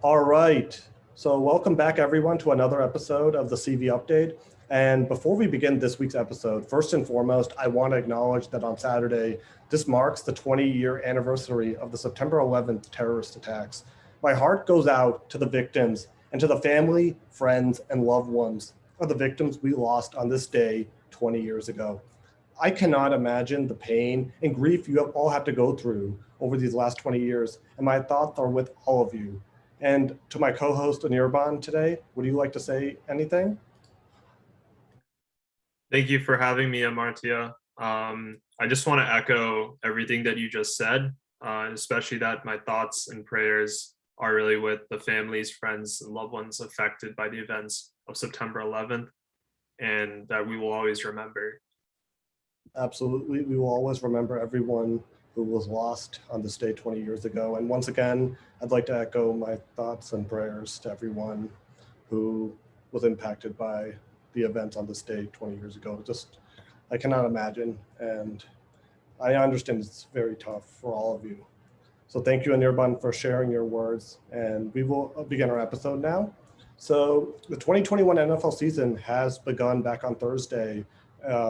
All right. So welcome back everyone to another episode of the CV Update. And before we begin this week's episode, first and foremost, I want to acknowledge that on Saturday, this marks the 20-year anniversary of the September 11th terrorist attacks. My heart goes out to the victims and to the family, friends, and loved ones of the victims we lost on this day 20 years ago. I cannot imagine the pain and grief you have all had to go through over these last 20 years, and my thoughts are with all of you. And to my co-host Anirban today, would you like to say anything? Thank you for having me, Amartya. I just want to echo everything that you just said, especially that my thoughts and prayers are really with the families, friends, and loved ones affected by the events of September 11th, and that we will always remember. Absolutely. We will always remember everyone who was lost on this day 20 years ago. And once again, I'd like to echo my thoughts and prayers to everyone who was impacted by the events on this day 20 years ago. I cannot imagine. And I understand it's very tough for all of you. So thank you, Anirban, for sharing your words. And we will begin our episode now. So the 2021 NFL season has begun back on Thursday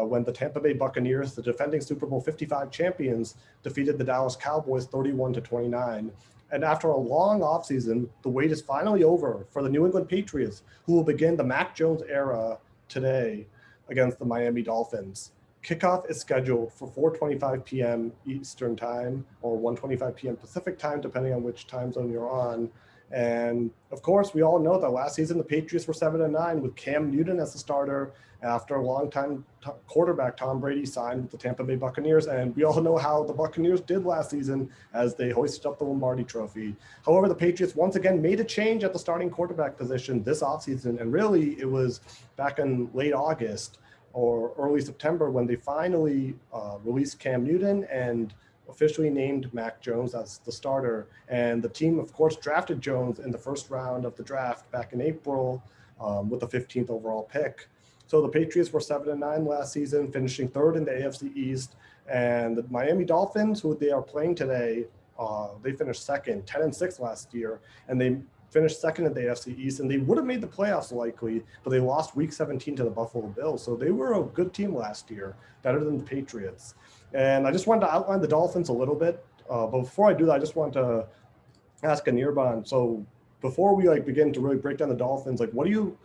when the Tampa Bay Buccaneers, the defending Super Bowl 55 champions, defeated the Dallas Cowboys 31-29. And after a long offseason, the wait is finally over for the New England Patriots, who will begin the Mac Jones era today against the Miami Dolphins. Kickoff is scheduled for 4:25 p.m. Eastern Time or 1:25 p.m. Pacific Time, depending on which time zone you're on. And of course, we all know that last season the Patriots were 7-9 with Cam Newton as the starter after a longtime quarterback Tom Brady signed with the Tampa Bay Buccaneers. And we all know how the Buccaneers did last season as they hoisted up the Lombardi Trophy. However, the Patriots once again made a change at the starting quarterback position this offseason. And really, it was back in late August or early September when they finally released Cam Newton and officially named Mac Jones as the starter. And the team, of course, drafted Jones in the first round of the draft back in April with the 15th overall pick. So the Patriots were 7-9 last season, finishing third in the AFC East. And the Miami Dolphins, who they are playing today, they finished second, 10-6 last year. And they finished second in the AFC East, and they would have made the playoffs likely, but they lost Week 17 to the Buffalo Bills. So they were a good team last year, better than the Patriots. And I just wanted to outline the Dolphins a little bit. But before I do that, I just want to ask Anirban. So before we begin to really break down the Dolphins, are you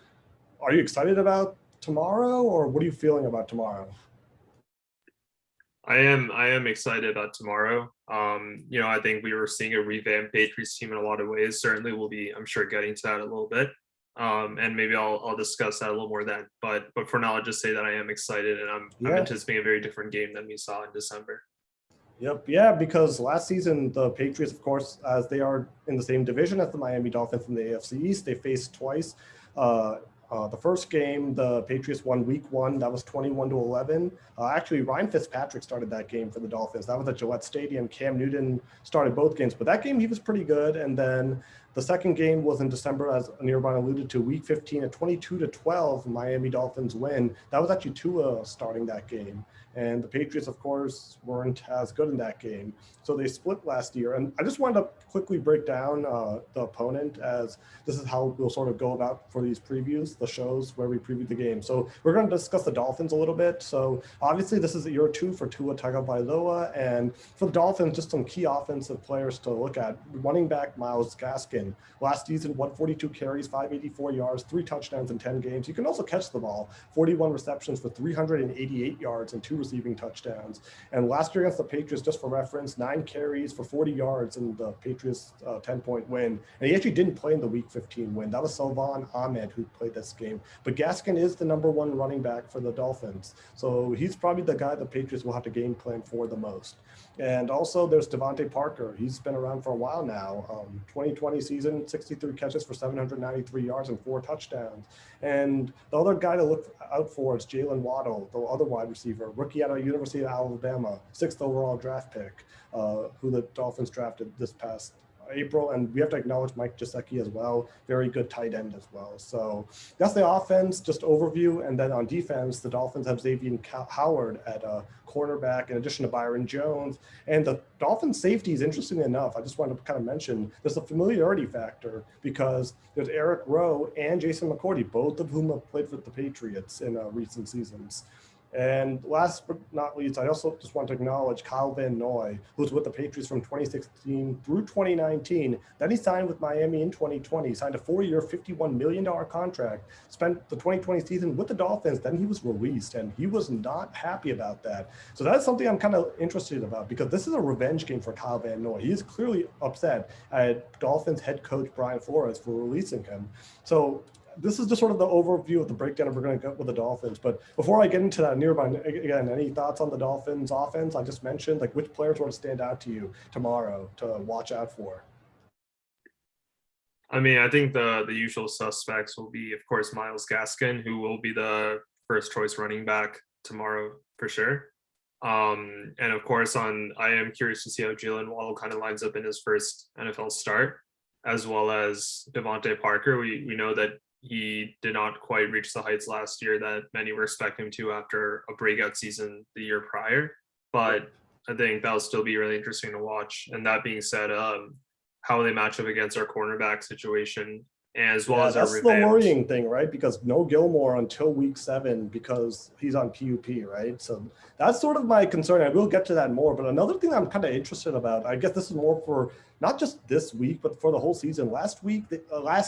excited about tomorrow, or what are you feeling about tomorrow? I am excited about tomorrow. I think we were seeing a revamped Patriots team in a lot of ways. Certainly we'll be, I'm sure, getting to that a little bit. And maybe I'll discuss that a little more then. But for now, I'll just say that I am excited, and I'm anticipating a very different game than we saw in December. Yep. Yeah, because last season, the Patriots, of course, as they are in the same division as the Miami Dolphins in the AFC East, they faced twice. The first game, the Patriots won Week 1. That was 21-11. Actually, Ryan Fitzpatrick started that game for the Dolphins. That was at Gillette Stadium. Cam Newton started both games, but that game he was pretty good. And then the second game was in December, as Anirban alluded to, Week 15 at 22-12. Miami Dolphins win. That was actually Tua starting that game. And the Patriots, of course, weren't as good in that game. So they split last year. And I just wanted to quickly break down the opponent, as this is how we'll sort of go about for these previews, the shows where we preview the game. So we're going to discuss the Dolphins a little bit. So obviously this is year 2 for Tua Tagovailoa. And for the Dolphins, just some key offensive players to look at. Running back Myles Gaskin. Last season, 142 carries, 584 yards, 3 touchdowns in 10 games. You can also catch the ball. 41 receptions for 388 yards and 2 receiving touchdowns. And last year against the Patriots, just for reference, 9 carries for 40 yards in the Patriots 10-point win. And he actually didn't play in the Week 15 win. That was Salvon Ahmed who played this game. But Gaskin is the #1 running back for the Dolphins. So he's probably the guy the Patriots will have to game plan for the most. And also there's Devontae Parker. He's been around for a while now. 2020 season, 63 catches for 793 yards and 4 touchdowns. And the other guy to look out for is Jalen Waddle, the other wide receiver, rookie out of University of Alabama, 6th overall draft pick, who the Dolphins drafted this past April, and we have to acknowledge Mike Gesicki as well. Very good tight end as well. So that's the offense, just overview. And then on defense, the Dolphins have Xavier Howard at cornerback, in addition to Byron Jones. And the Dolphins safety is interesting enough. I just wanted to kind of mention there's a familiarity factor because there's Eric Rowe and Jason McCourty, both of whom have played for the Patriots in recent seasons. And last but not least, I also just want to acknowledge Kyle Van Noy, who was with the Patriots from 2016 through 2019. Then he signed with Miami in 2020, signed a 4-year, $51 million contract, spent the 2020 season with the Dolphins. Then he was released, and he was not happy about that. So that's something I'm kind of interested about because this is a revenge game for Kyle Van Noy. He is clearly upset at Dolphins head coach Brian Flores for releasing him. So this is just sort of the overview of the breakdown we're going to get with the Dolphins. But before I get into that, Anirban, again, any thoughts on the Dolphins offense? I just mentioned, like, which players want to stand out to you tomorrow to watch out for? I mean, I think the usual suspects will be, of course, Myles Gaskin, who will be the first choice running back tomorrow for sure. And of course, I am curious to see how Jalen Waddle kind of lines up in his first NFL start, as well as Devontae Parker. We know that he did not quite reach the heights last year that many were expecting him to after a breakout season the year prior. But I think that'll still be really interesting to watch. And that being said, how they match up against our cornerback situation, as well as our that's the worrying thing, right? Because no Gilmore until week 7 because he's on PUP, right? So that's sort of my concern. I will get to that more. But another thing I'm kind of interested about, I guess this is more for not just this week, but for the whole season. Last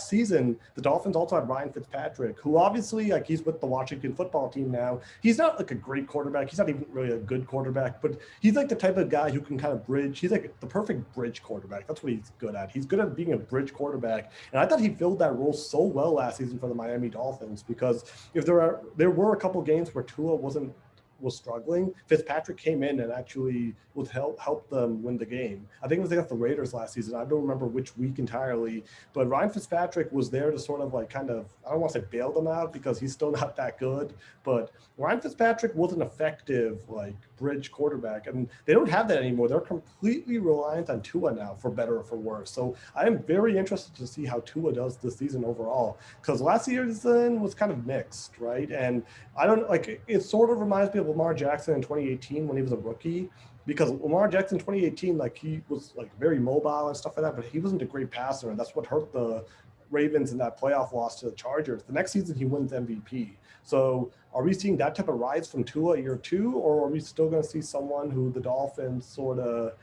season, the Dolphins also had Ryan Fitzpatrick, who obviously, like, he's with the Washington football team now. He's not like a great quarterback. He's not even really a good quarterback, but he's like the type of guy who can kind of bridge. He's like the perfect bridge quarterback. That's what he's good at. He's good at being a bridge quarterback. And I thought he filled that role so well last season for the Miami Dolphins because if there were a couple games where Tua was struggling, Fitzpatrick came in and actually would help them win the game. I think it was against the Raiders last season. I don't remember which week entirely, but Ryan Fitzpatrick was there to sort of like kind of, I don't want to say bail them out because he's still not that good, but Ryan Fitzpatrick was an effective like bridge quarterback, and they don't have that anymore. They're completely reliant on Tua now, for better or for worse. So I am very interested to see how Tua does this season overall, because last season was kind of mixed, right? And I don't like, it sort of reminds me of Lamar Jackson in 2018 when he was a rookie, because Lamar Jackson in 2018, like, he was like very mobile and stuff like that, but he wasn't a great passer, and that's what hurt the Ravens in that playoff loss to the Chargers. The next season he wins MVP. So are we seeing that type of rise from Tua year 2, or are we still going to see someone who the Dolphins sort of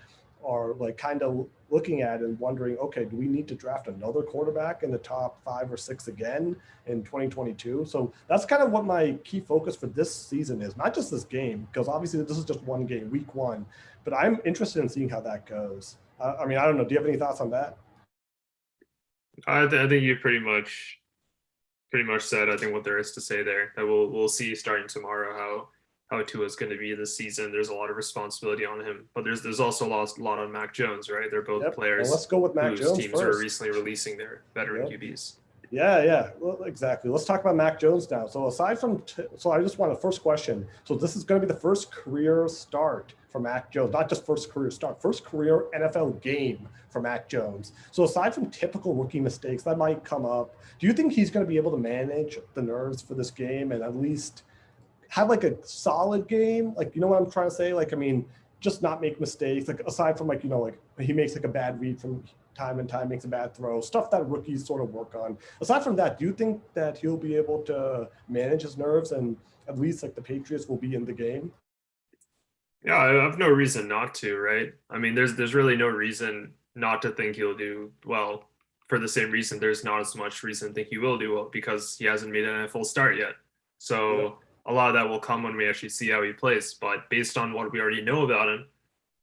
are like kind of looking at and wondering, okay, do we need to draft another quarterback in the top 5 or 6 again in 2022? So that's kind of what my key focus for this season is, not just this game, because obviously this is just one game, week 1, but I'm interested in seeing how that goes. I mean, I don't know. Do you have any thoughts on that? I think you pretty much said, I think, what there is to say there. That we'll see starting tomorrow how Tua is going to be this season. There's a lot of responsibility on him, but there's also a lot on Mac Jones, right? They're both players. Well, let's go with Mac whose Jones teams first. are recently releasing their veteran QBs. Yeah. Well, exactly. Let's talk about Mac Jones now. So aside from, so I just want a first question. So this is going to be the first career start for Mac Jones, not just first career start, first career NFL game for Mac Jones. So aside from typical rookie mistakes that might come up, do you think he's going to be able to manage the nerves for this game and at least have like a solid game? Like, you know what I'm trying to say? Like, I mean, just not make mistakes. Like, aside from, like, you know, like he makes like a bad read from time and time, makes a bad throw, stuff that rookies sort of work on. Aside from that, do you think that he'll be able to manage his nerves and at least like the Patriots will be in the game? Yeah, I have no reason not to, right? I mean, there's really no reason not to think he'll do well. For the same reason, there's not as much reason to think he will do well because he hasn't made an NFL start yet. So a lot of that will come when we actually see how he plays. But based on what we already know about him,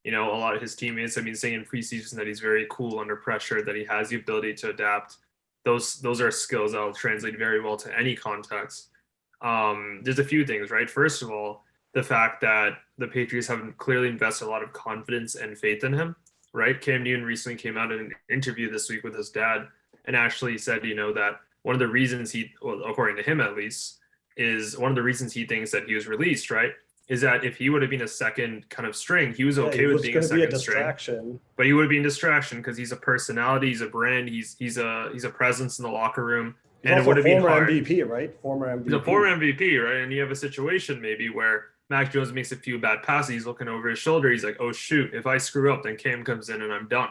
you know, a lot of his teammates have been saying in preseason that he's very cool under pressure, that he has the ability to adapt. Those are skills that will translate very well to any context. There's a few things, right? First of all, the fact that the Patriots have clearly invested a lot of confidence and faith in him, right? Cam Newton recently came out in an interview this week with his dad and actually said, you know, that one of the reasons well, according to him at least, is one of the reasons he thinks that he was released, right, is that if he would have been a second kind of string, he was Yeah, he okay with was being a going to be a second string, distraction. but he would be a distraction because he's a personality, he's a brand, he's a presence in the locker room, He's and it also would a have been former hard. MVP, right? Former He's a former MVP. MVP, right? And you have a situation maybe where Mac Jones makes a few bad passes, he's looking over his shoulder, he's like, oh shoot, if I screw up, then Cam comes in and I'm done,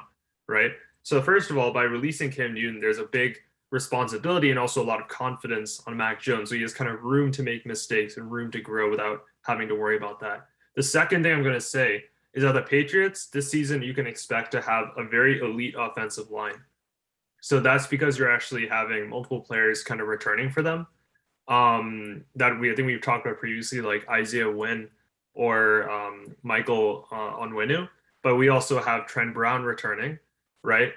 right? So first of all, by releasing Cam Newton, there's a big responsibility and also a lot of confidence on Mac Jones. So he has kind of room to make mistakes and room to grow without having to worry about that. The second thing I'm going to say is that the Patriots this season, you can expect to have a very elite offensive line. So that's because you're actually having multiple players kind of returning for them. That I think we've talked about previously, like Isaiah Wynn or Michael Onwenu, but we also have Trent Brown returning, right?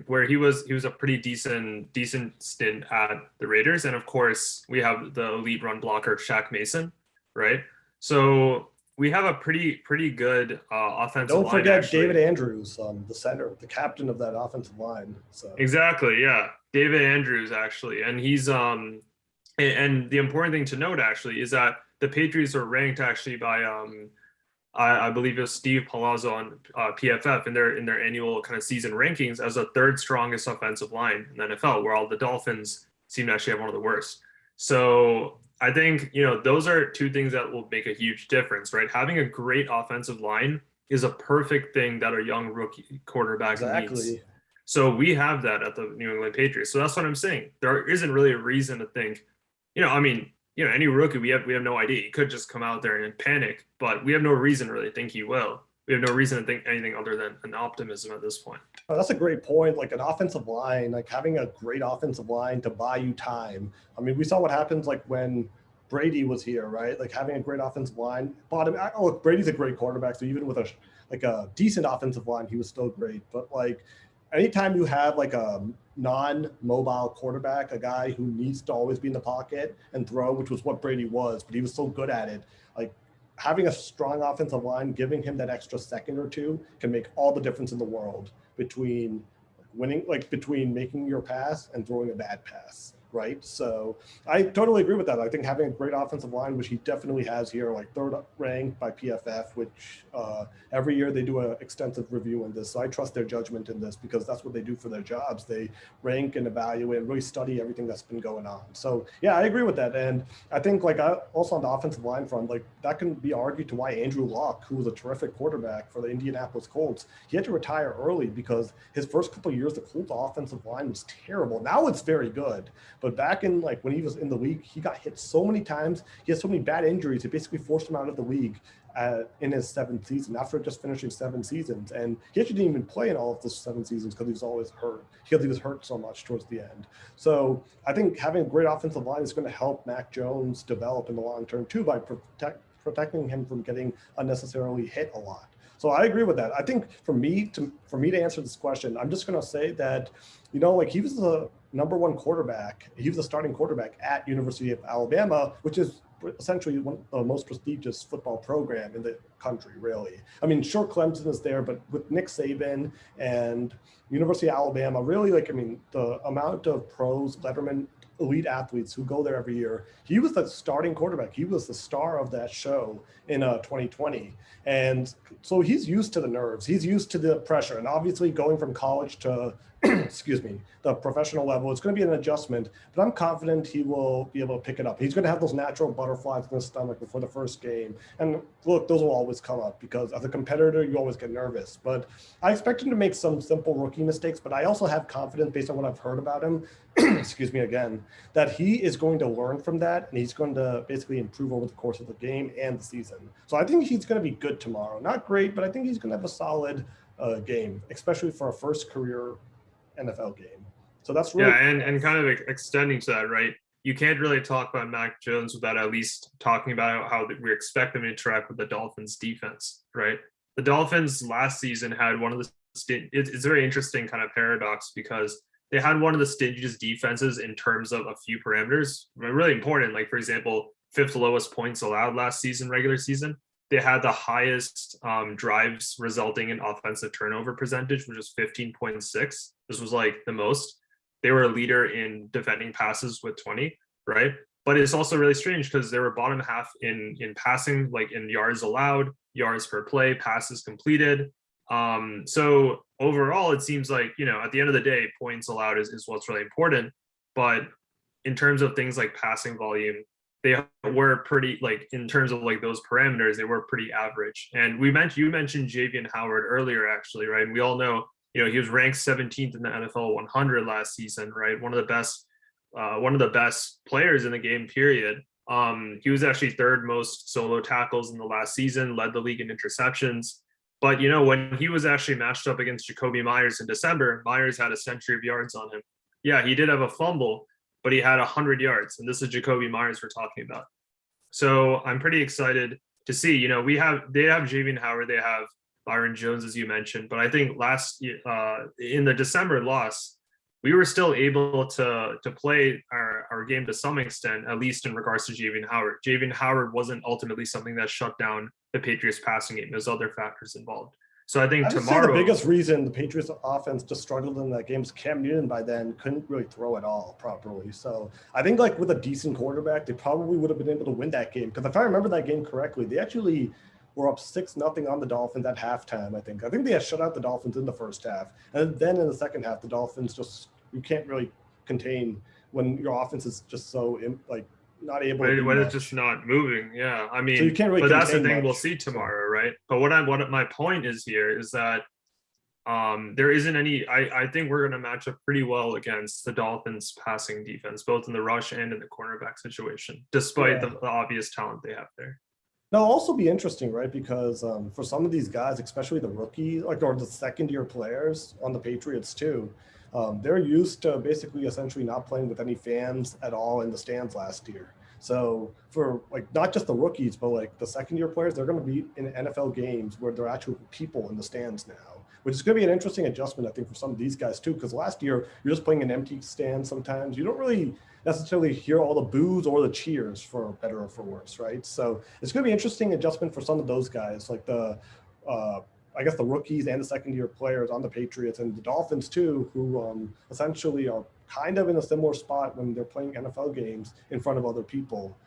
Where he was a pretty decent stint at the Raiders, and of course we have the elite run blocker Shaq Mason, right? So we have a pretty good And offensive don't line forget David actually. Andrews, the center, the captain of that offensive line. So Exactly, yeah. David Andrews actually. And he's and the important thing to note actually is that the Patriots are ranked actually by I believe it was Steve Palazzo on PFF in their annual kind of season rankings as the third strongest offensive line in the NFL, where all the Dolphins seem to actually have one of the worst. So I think, those are two things that will make a huge difference, right? Having a great offensive line is a perfect thing that a young rookie quarterback needs. exactly. So we have that at the New England Patriots. So that's what I'm saying. There isn't really a reason to think, I mean, any rookie, we have no idea. He could just come out there and panic, but we have no reason to really think he will. We have no reason to think anything other than an optimism at this point. Oh, that's a great point. Like an offensive line, like having a great offensive line to buy you time. I mean, we saw what happens like when Brady was here, right? Like having a great offensive line. Bottom. Oh, look, Brady's a great quarterback, so even with a decent offensive line, he was still great. But like anytime you have like a non-mobile quarterback, a guy who needs to always be in the pocket and throw, which was what Brady was, but he was so good at it. Like having a strong offensive line, giving him that extra second or two can make all the difference in the world between winning, like between making your pass and throwing a bad pass, right? So I totally agree with that. I think having a great offensive line, which he definitely has here, like third ranked by PFF, which every year they do an extensive review in this. So I trust their judgment in this because that's what they do for their jobs. They rank and evaluate and really study everything that's been going on. So yeah, I agree with that. And I think like also on the offensive line front, like that can be argued to why Andrew Luck, who was a terrific quarterback for the Indianapolis Colts, he had to retire early because his first couple of years, the Colts offensive line was terrible. Now it's very good. But back in like when he was in the league, he got hit so many times. He had so many bad injuries. It basically forced him out of the league in his seventh season after just finishing 7 seasons. And he actually didn't even play in all of those 7 seasons because he was always hurt because he was hurt so much towards the end. So I think having a great offensive line is going to help Mac Jones develop in the long term too by protecting him from getting unnecessarily hit a lot. So I agree with that. I think for me to answer this question, I'm just going to say that, like he was the number one quarterback. He was the starting quarterback at University of Alabama, which is essentially one of the most prestigious football program in the country, really. I mean, sure, Clemson is there, but with Nick Saban and University of Alabama, really, like, I mean, the amount of pros, Letterman, elite athletes who go there every year. He was the starting quarterback. He was the star of that show in 2020. And so he's used to the nerves. He's used to the pressure. And obviously going from college to, excuse me, the professional level, it's going to be an adjustment, but I'm confident he will be able to pick it up. He's going to have those natural butterflies in his stomach before the first game. And look, those will always come up because as a competitor, you always get nervous. But I expect him to make some simple rookie mistakes, but I also have confidence based on what I've heard about him, excuse me again, that he is going to learn from that and he's going to basically improve over the course of the game and the season. So I think he's going to be good tomorrow. Not great, but I think he's going to have a solid game, especially for a first career NFL game. So that's really Yeah, and kind of extending to that, right? You can't really talk about Mac Jones without at least talking about how we expect them to interact with the Dolphins defense, right? The Dolphins last season had one of the it's a very interesting kind of paradox because they had one of the stingiest defenses in terms of a few parameters, really important. Like for example, fifth lowest points allowed last season, regular season. They had the highest drives resulting in offensive turnover percentage, which was 15.6. This was like the most. They were a leader in defending passes with 20, right? but it's also really strange because they were bottom half in passing, like in yards allowed, yards per play, passes completed. So overall, it seems like, at the end of the day, points allowed is what's really important. But in terms of things like passing volume, they were pretty, like, in terms of like those parameters, they were pretty average. And you mentioned Javian Howard earlier, actually, right? And we all know, he was ranked 17th in the NFL 100 last season, right? One of the best players in the game, period. He was actually third most solo tackles in the last season, led the league in interceptions. But when he was actually matched up against Jacoby Myers in December, Myers had a century of yards on him. Yeah, he did have a fumble, but he had 100 yards, and this is Jacoby Myers we're talking about. So I'm pretty excited to see. They have Javian Howard, they have Byron Jones, as you mentioned, but I think last year, in the December loss, we were still able to play our game to some extent, at least in regards to Javian Howard. Javian Howard wasn't ultimately something that shut down the Patriots passing game. There's other factors involved. So I think tomorrow, the biggest reason the Patriots offense just struggled in that game is Cam Newton by then couldn't really throw at all properly. So I think like with a decent quarterback, they probably would have been able to win that game. Because if I remember that game correctly, they actually were up 6-0 on the Dolphins at halftime, I think. I think they had shut out the Dolphins in the first half. And then in the second half, the Dolphins you can't really contain when your offense is just so not able to do when much. it's just not moving. Yeah. I mean, so you can't really but that's the thing much, we'll see tomorrow, right? But what my point is here is that there isn't any, I think we're going to match up pretty well against the Dolphins passing defense, both in the rush and in the cornerback situation, despite the obvious talent they have there. Now, it'll also be interesting, right? Because for some of these guys, especially the rookies, or the second-year players on the Patriots too, they're used to basically essentially not playing with any fans at all in the stands last year. So for not just the rookies, but the second-year players, they're going to be in NFL games where there are actual people in the stands now, which is going to be an interesting adjustment, I think, for some of these guys too. Because last year you're just playing an empty stand sometimes. You don't really necessarily hear all the boos or the cheers, for better or for worse, right? So it's going to be an interesting adjustment for some of those guys, like I guess the rookies and the second-year players on the Patriots and the Dolphins too, who essentially are kind of in a similar spot when they're playing NFL games in front of other people.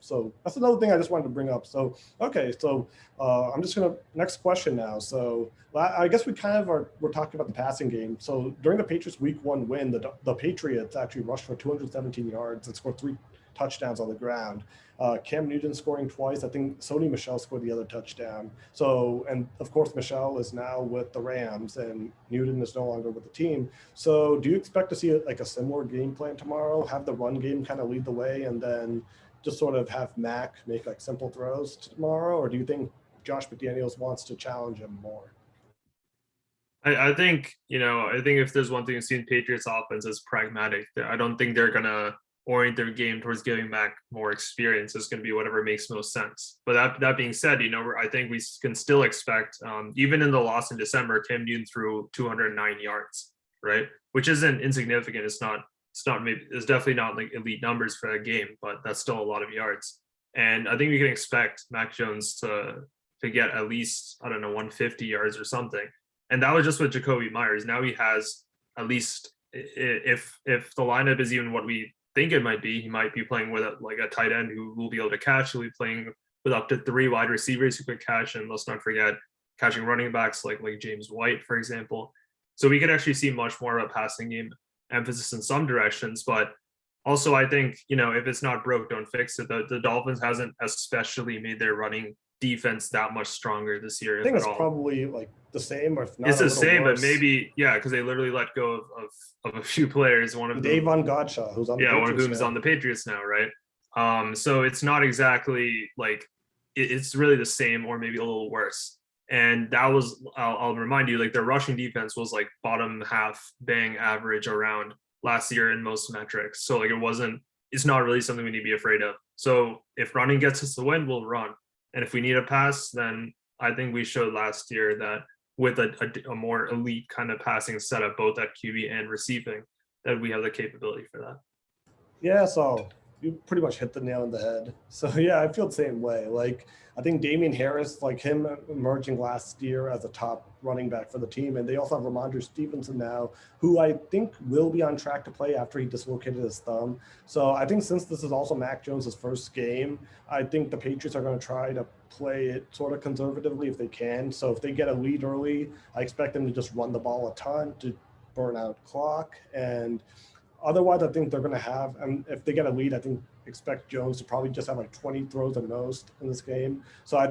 So that's another thing I just wanted to bring up. So, okay, so I'm just going to, next question now. So I guess we're talking about the passing game. So during the Patriots week 1 win, the Patriots actually rushed for 217 yards and scored 3 touchdowns on the ground. Cam Newton scoring twice. I think Sony Michel scored the other touchdown. So, and of course, Michel is now with the Rams and Newton is no longer with the team. So do you expect to see a similar game plan tomorrow? Have the run game kind of lead the way and then just sort of have Mac make simple throws tomorrow? Or do you think Josh McDaniels wants to challenge him more? I think if there's one thing you've seen Patriots offense is pragmatic. I don't think they're going to orient their game towards giving Mac more experience. It's going to be whatever makes most sense. But that being said, I think we can still expect, even in the loss in December, Cam Newton threw 209 yards, right? Which isn't insignificant. It's definitely not like elite numbers for that game, but that's still a lot of yards. And I think we can expect Mac Jones to get at least, 150 yards or something. And that was just with Jacoby Myers. Now he has at least, if the lineup is even what we think it might be, he might be playing with a tight end who will be able to catch. He'll be playing with up to 3 wide receivers who could catch, and let's not forget catching running backs like James White, for example. So we could actually see much more of a passing game emphasis in some directions. But also, I think, if it's not broke, don't fix it. The Dolphins hasn't especially made their running defense that much stronger this year. I think it's probably the same, or if not, it's the same, worse. But maybe, because they literally let go of a few players. One of them, Davon Godchaux, who's on the Patriots one of whom is on the Patriots now, right? So it's not exactly it's really the same, or maybe a little worse. And that was, I'll remind you, their rushing defense was bottom half bang average around last year in most metrics. So it's not really something we need to be afraid of. So if running gets us the win, we'll run. And if we need a pass, then I think we showed last year that with a more elite kind of passing setup, both at QB and receiving, that we have the capability for that. Yeah, so you pretty much hit the nail on the head. So yeah, I feel the same way. I think Damian Harris, him emerging last year as a top running back for the team. And they also have Ramondre Stevenson now, who I think will be on track to play after he dislocated his thumb. So I think since this is also Mac Jones' first game, I think the Patriots are going to try to play it sort of conservatively if they can. So if they get a lead early, I expect them to just run the ball a ton to burn out clock. And otherwise, I think they're going to have, and if they get a lead, I think expect Jones to probably just have like 20 throws at most in this game. So I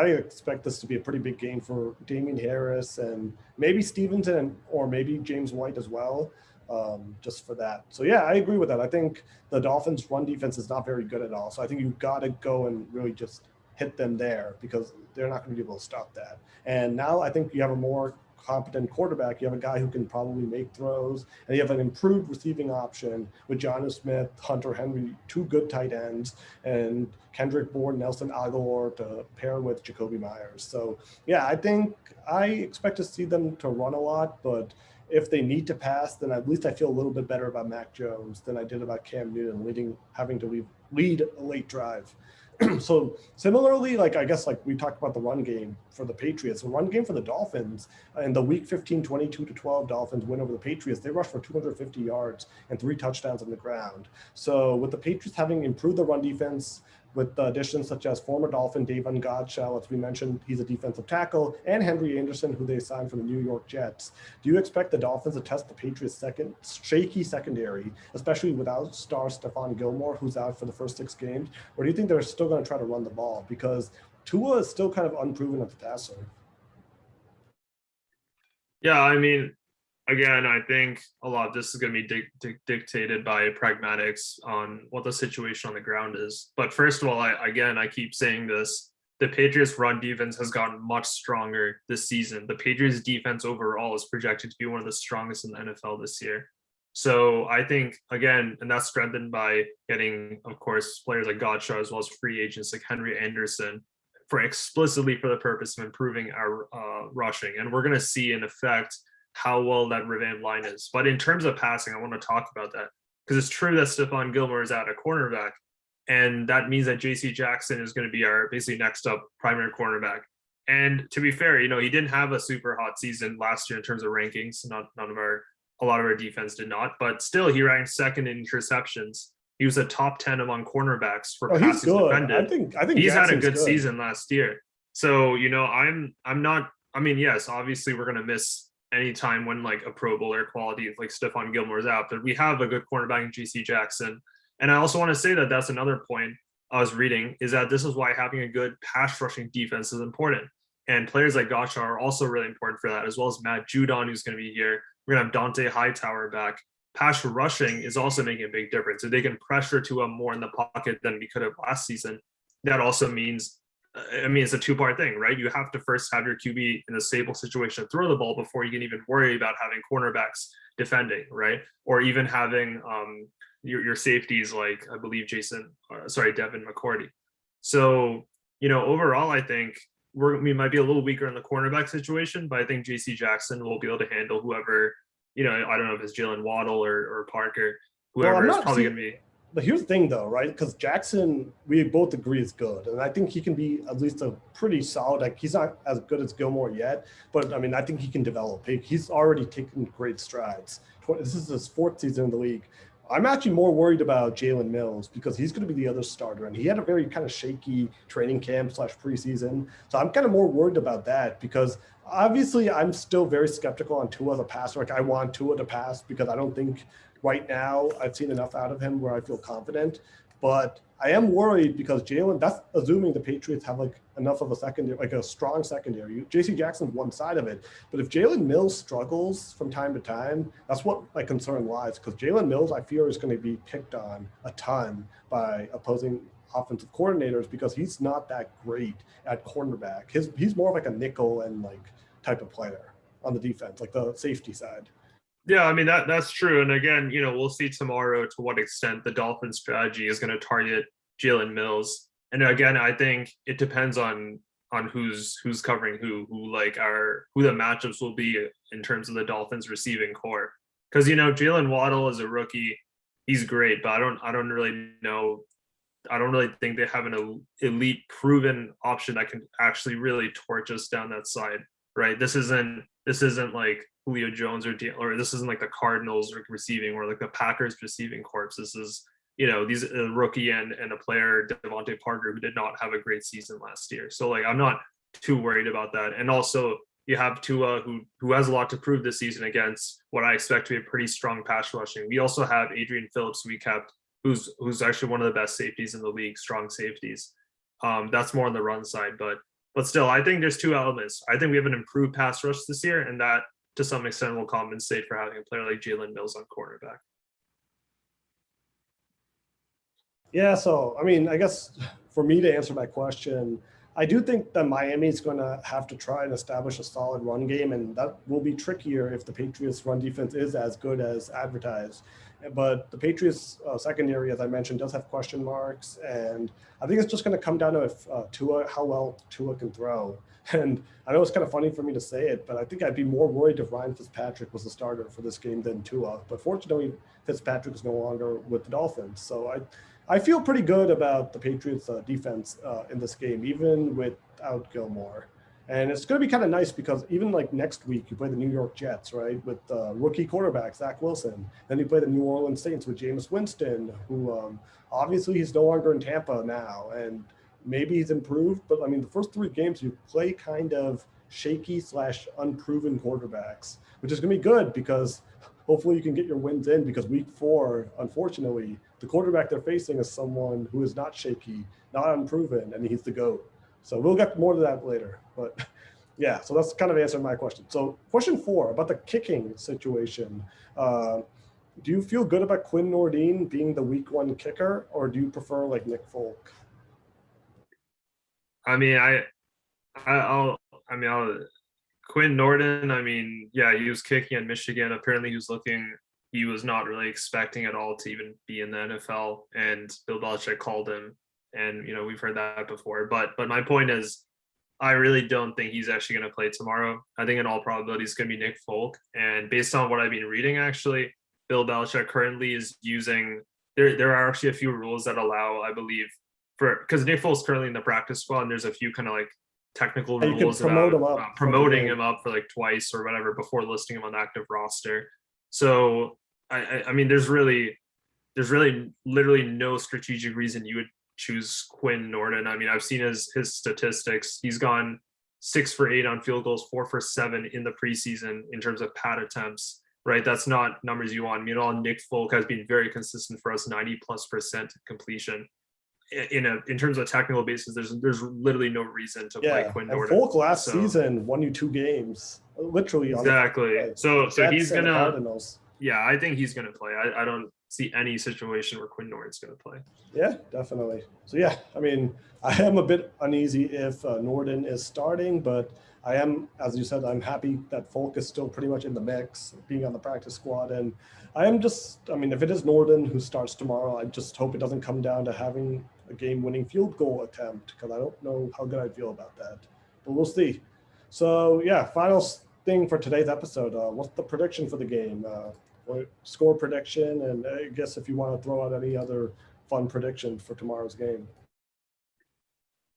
expect this to be a pretty big game for Damian Harris and maybe Stevenson or maybe James White as well, just for that. So yeah, I agree with that. I think the Dolphins' run defense is not very good at all. So I think you've got to go and really just hit them there because they're not going to be able to stop that. And now I think you have a more competent quarterback. You have a guy who can probably make throws, and you have an improved receiving option with Jonnu Smith, Hunter Henry, two good tight ends, and Kendrick Bourne, Nelson Aguilar to pair with Jacoby Myers. So yeah, I expect to see them to run a lot, but if they need to pass, then at least I feel a little bit better about Mac Jones than I did about Cam Newton having to lead a late drive. So similarly, like I guess like we talked about the run game for the Patriots, the run game for the Dolphins in the week 15, 22-12 Dolphins win over the Patriots, they rushed for 250 yards and 3 touchdowns on the ground. So with the Patriots having improved the run defense with additions such as former Dolphin Davon Godchaux, as we mentioned, he's a defensive tackle, and Henry Anderson, who they signed from the New York Jets. Do you expect the Dolphins to test the Patriots' shaky secondary, especially without star Stephon Gilmore, who's out for the first 6 games? Or do you think they're still going to try to run the ball? Because Tua is still kind of unproven at the passer. Yeah, I mean, again, I think a lot of this is going to be dictated by pragmatics on what the situation on the ground is. But first of all, I keep saying this. The Patriots' run defense has gotten much stronger this season. The Patriots' defense overall is projected to be one of the strongest in the NFL this year. So I think, again, and that's strengthened by getting, of course, players like Godchaux as well as free agents like Henry Anderson explicitly for the purpose of improving our rushing. And we're going to see in effect how well that revamped line is. But in terms of passing, I want to talk about that because it's true that Stephon Gilmore is out at cornerback. And that means that JC Jackson is going to be our basically next up primary cornerback. And to be fair, he didn't have a super hot season last year in terms of rankings. A lot of our defense did not, but still he ranked second in interceptions. He was a top 10 among cornerbacks for passes defended. I think he's had a good season last year. So, I'm not, yes, obviously we're going to miss any time when like a Pro Bowler quality like Stephon Gilmore is out, but we have a good cornerback in JC Jackson. And I also want to say that that's another point I was reading is that this is why having a good pass rushing defense is important. And players like Godchaux are also really important for that, as well as Matt Judon, who's going to be here. We're going to have Dante Hightower back. Pass rushing is also making a big difference. If they can pressure Tua more in the pocket than we could have last season, that also means, it's a 2-part thing, right? You have to first have your QB in a stable situation to throw the ball before you can even worry about having cornerbacks defending, right? Or even having your safeties like, I believe, Devin McCourty. So, overall, I think we might be a little weaker in the cornerback situation, but I think JC Jackson will be able to handle whoever, I don't know if it's Jalen Waddle or Parker, whoever is probably going to be. But here's the thing, though, right? Because Jackson, we both agree is good. And I think he can be at least a pretty solid, like he's not as good as Gilmore yet, but I think he can develop. He's already taken great strides. This is his 4th season in the league. I'm actually more worried about Jalen Mills because he's going to be the other starter. And he had a very kind of shaky training camp / preseason. So I'm kind of more worried about that because obviously I'm still very skeptical on Tua as a passer. Like I want Tua to pass because I don't think right now I've seen enough out of him where I feel confident. But I am worried because Jalen, that's assuming the Patriots have like enough of a secondary, like a strong secondary. JC Jackson's one side of it. But if Jalen Mills struggles from time to time, that's what my concern lies. Because Jalen Mills, I fear, is going to be picked on a ton by opposing offensive coordinators because he's not that great at cornerback. He's more of like a nickel and like type of player on the defense, like the safety side. Yeah, that's true. And again, we'll see tomorrow to what extent the Dolphins strategy is going to target Jalen Mills. And again, I think it depends on who's covering who the matchups will be in terms of the Dolphins receiving core. Because Jalen Waddle is a rookie, he's great, but I don't really know. I don't really think they have an elite proven option that can actually really torch us down that side. right? This isn't like Julio Jones or this isn't like the Cardinals receiving or like the Packers receiving corps. This is these a rookie and a player Devontae Parker who did not have a great season last year. So like I'm not too worried about that. And also you have Tua who has a lot to prove this season against what I expect to be a pretty strong pass rushing. We also have Adrian Phillips we kept who's actually one of the best safeties in the league, strong safeties. That's more on the run side, but still, I think there's two elements. I think we have an improved pass rush this year, and that to some extent will compensate for having a player like Jalen Mills on cornerback. Yeah, so I mean, I guess for me to answer that question, I do think that Miami is going to have to try and establish a solid run game, and that will be trickier if the Patriots' run defense is as good as advertised. But the Patriots' secondary, as I mentioned, does have question marks, and I think it's just going to come down to if Tua, how well Tua can throw. And I know it's kind of funny for me to say it, but I think I'd be more worried if Ryan Fitzpatrick was the starter for this game than Tua. But fortunately, Fitzpatrick is no longer with the Dolphins, so I feel pretty good about the Patriots' defense in this game, even without Gilmore. And it's going to be kind of nice because even like next week, you play the New York Jets, right, with rookie quarterback Zach Wilson. Then you play the New Orleans Saints with Jameis Winston, who obviously he's no longer in Tampa now, and maybe he's improved. But I mean, the first three games you play kind of shaky / unproven quarterbacks, which is going to be good because hopefully you can get your wins in because week 4, unfortunately, the quarterback they're facing is someone who is not shaky, not unproven, and he's the GOAT. So we'll get more to that later. But yeah, so that's kind of answering my question. So question 4 about the kicking situation. Do you feel good about Quinn Nordin being the week 1 kicker, or do you prefer like Nick Folk? I mean, I'll Quinn Nordin. I mean, yeah, he was kicking at Michigan. Apparently, he was not really expecting at all to even be in the NFL, and Bill Belichick called him, and we've heard that before. But my point is, I really don't think he's actually going to play tomorrow. I think in all probability it's going to be Nick Folk, and based on what I've been reading, actually, Bill Belichick currently is using. There are actually a few rules that allow, I believe, because Nick Folk's currently in the practice squad, and there's a few kind of like technical rules about promoting him up for like twice or whatever before listing him on the active roster. So I mean, there's really literally no strategic reason you would choose Quinn Nordin. I mean, I've seen his statistics. He's gone 6 for 8 on field goals, 4 for 7 in the preseason in terms of pad attempts. Right, that's not numbers you want. Meanwhile, Nick Folk has been very consistent for us, 90+% completion. In terms of technical basis, there's literally no reason to play Quinn Nordin. Folk last season won you 2 games, literally. Exactly. So he's gonna. Yeah, I think he's gonna play. I don't see any situation where Quinn Nordin's gonna play. Yeah, definitely. So yeah, I mean, I am a bit uneasy if Nordin is starting, but I am, as you said, I'm happy that Folk is still pretty much in the mix, being on the practice squad. And I mean, if it is Nordin who starts tomorrow, I just hope it doesn't come down to having a game-winning field goal attempt, because I don't know how good I feel about that. But we'll see. So yeah, final thing for today's episode. What's the prediction for the game? Score prediction, and I guess if you want to throw out any other fun predictions for tomorrow's game.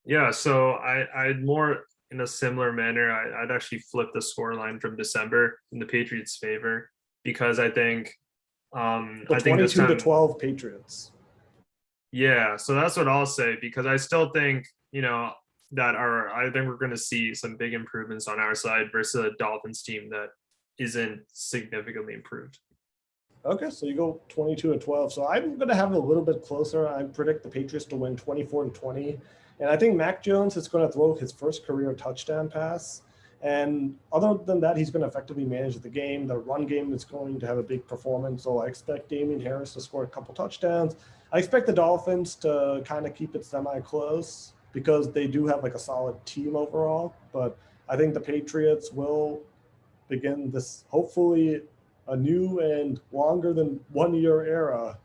Yeah, so I'd more in a similar manner. I'd actually flip the scoreline from December in the Patriots' favor, because I think I think 22-12 Patriots. Yeah, so that's what I'll say, because I still think I think we're going to see some big improvements on our side versus a Dolphins team that isn't significantly improved. Okay, so you go 22-12. So I'm going to have it a little bit closer. I predict the Patriots to win 24-20. And I think Mac Jones is going to throw his first career touchdown pass. And other than that, he's going to effectively manage the game. The run game is going to have a big performance. So I expect Damian Harris to score a couple touchdowns. I expect the Dolphins to kind of keep it semi-close because they do have like a solid team overall. But I think the Patriots will begin this, hopefully, a new and longer than 1 year era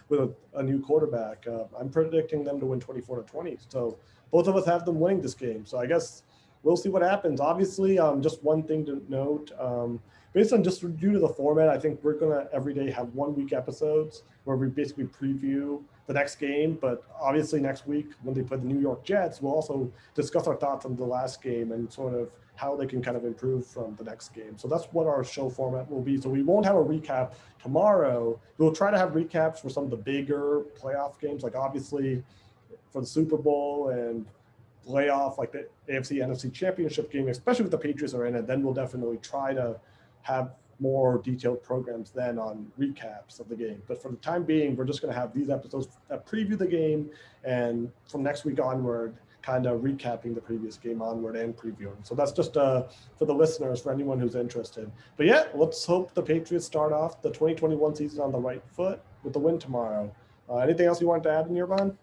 with a new quarterback. I'm predicting them to win 24-20. So both of us have them winning this game. So I guess we'll see what happens. Obviously, just one thing to note, based on just due to the format, I think we're going to every day have 1 week episodes where we basically preview the next game. But obviously next week when they play the New York Jets, we'll also discuss our thoughts on the last game and sort of how they can kind of improve from the next game. So that's what our show format will be. So we won't have a recap tomorrow. We'll try to have recaps for some of the bigger playoff games, like obviously for the Super Bowl and playoff, like the AFC NFC Championship game, especially with the Patriots are in it. Then we'll definitely try to have more detailed programs then on recaps of the game. But for the time being, we're just going to have these episodes that preview the game, and from next week onward, kind of recapping the previous game onward and previewing. So that's just for the listeners, for anyone who's interested. But yeah, let's hope the Patriots start off the 2021 season on the right foot with the win tomorrow. Anything else you wanted to add, Anirban?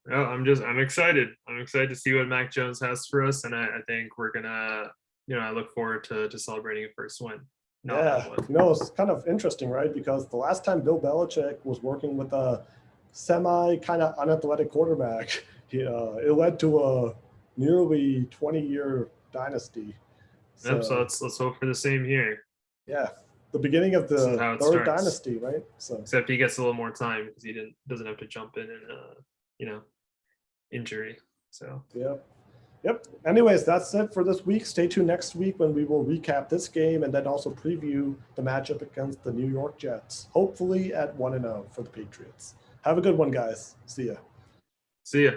No, I'm excited. I'm excited to see what Mac Jones has for us, and I think we're gonna, I look forward to celebrating a first win. Yeah, it's kind of interesting, right? Because the last time Bill Belichick was working with a semi kind of unathletic quarterback, it led to a nearly 20-year dynasty. So let's hope for the same here. Yeah, the beginning of the third dynasty, right? So except he gets a little more time because he doesn't have to jump in and injury. So Yep. Anyways, that's it for this week. Stay tuned next week when we will recap this game and then also preview the matchup against the New York Jets, hopefully at 1-0 for the Patriots. Have a good one, guys. See ya. See ya.